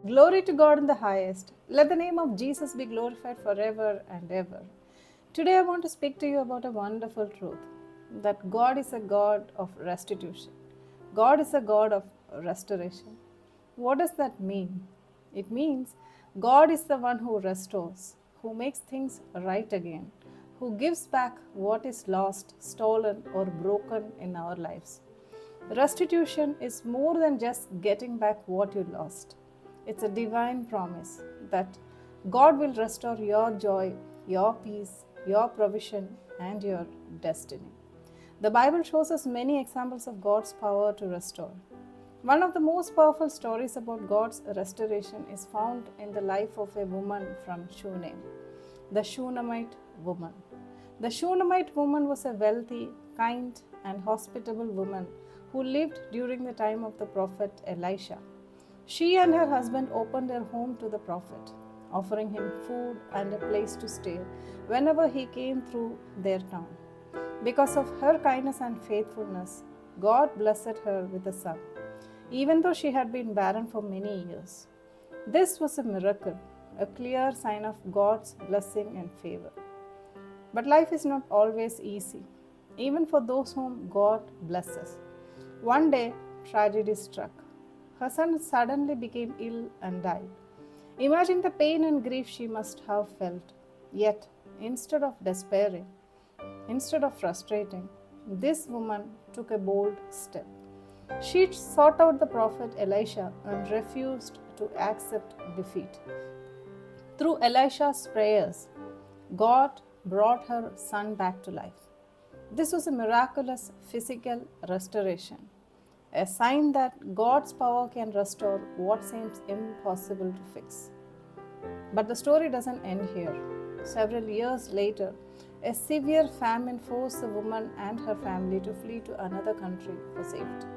Glory to God in the highest. Let the name of Jesus be glorified forever and ever. Today I want to speak to you about a wonderful truth that God is a God of restitution. God is a God of restoration. What does that mean? It means God is the one who restores, who makes things right again, who gives back what is lost, stolen, or broken in our lives. Restitution is more than just getting back what you lost. It's a divine promise that God will restore your joy, your peace, your provision, and your destiny. The Bible shows us many examples of God's power to restore. One of the most powerful stories about God's restoration is found in the life of a woman from Shunem, the Shunammite woman. The Shunammite woman was a wealthy, kind, and hospitable woman who lived during the time of the prophet Elisha. She and her husband opened their home to the prophet, offering him food and a place to stay whenever he came through their town. Because of her kindness and faithfulness, God blessed her with a son, even though she had been barren for many years. This was a miracle, a clear sign of God's blessing and favor. But life is not always easy, even for those whom God blesses. One day, tragedy struck. Her son suddenly became ill and died. Imagine the pain and grief she must have felt. Yet, instead of despairing, instead of frustrating, this woman took a bold step. She sought out the prophet Elisha and refused to accept defeat. Through Elisha's prayers, God brought her son back to life. This was a miraculous physical restoration, a sign that God's power can restore what seems impossible to fix. But the story doesn't end here. Several years later, a severe famine forced the woman and her family to flee to another country for safety.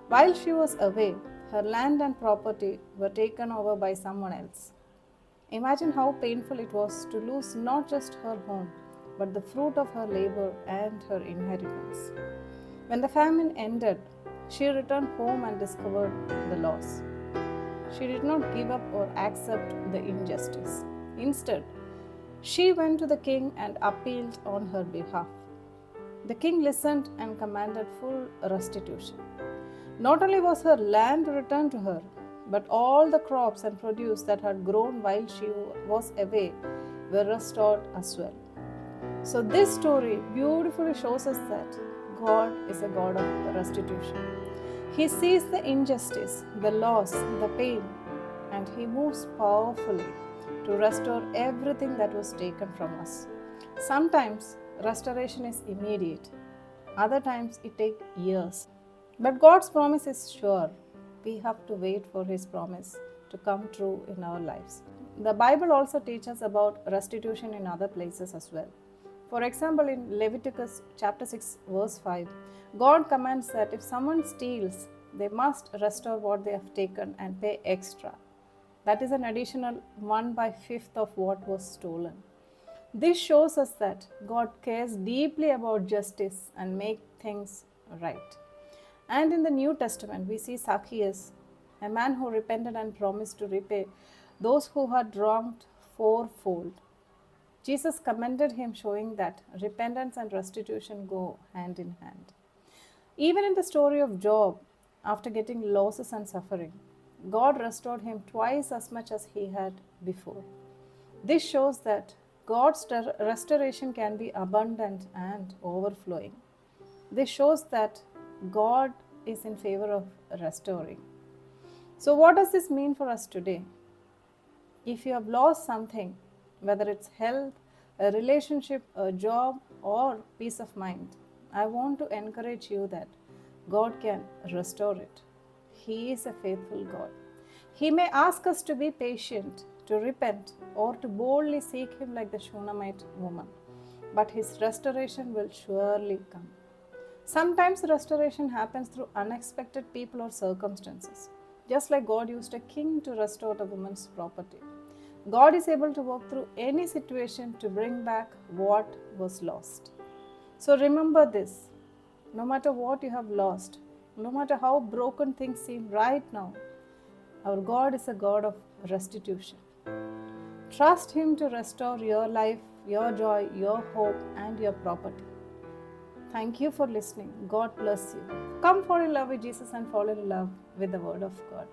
While she was away, her land and property were taken over by someone else. Imagine how painful it was to lose not just her home, but the fruit of her labor and her inheritance. When the famine ended, she returned home and discovered the loss. She did not give up or accept the injustice. Instead, she went to the king and appealed on her behalf. The king listened and commanded full restitution. Not only was her land returned to her, but all the crops and produce that had grown while she was away were restored as well. So, this story beautifully shows us that God is a God of restitution. He sees the injustice, the loss, the pain, and He moves powerfully to restore everything that was taken from us. Sometimes restoration is immediate, other times it takes years. But God's promise is sure. We have to wait for His promise to come true in our lives. The Bible also teaches about restitution in other places as well. For example, in Leviticus chapter 6 verse 5, God commands that if someone steals, they must restore what they have taken and pay extra. That is an additional 1/5 of what was stolen. This shows us that God cares deeply about justice and make things right. And in the New Testament, we see Zacchaeus, a man who repented and promised to repay those who had wronged fourfold. Jesus commended him, showing that repentance and restitution go hand in hand. Even in the story of Job, after getting losses and suffering, God restored him twice as much as he had before. This shows that God's restoration can be abundant and overflowing. This shows that God is in favor of restoring. So, what does this mean for us today? If you have lost something, whether it's health, a relationship, a job, or peace of mind, I want to encourage you that God can restore it. He is a faithful God. He may ask us to be patient, to repent, or to boldly seek Him like the Shunammite woman, but His restoration will surely come. Sometimes restoration happens through unexpected people or circumstances, just like God used a king to restore the woman's property. God is able to work through any situation to bring back what was lost. So remember this: no matter what you have lost, no matter how broken things seem right now, Our God is a God of restitution. Trust Him to restore your life, your joy, your hope, and your property. Thank you for listening. God bless you. Come fall in love with Jesus and fall in love with the Word of God.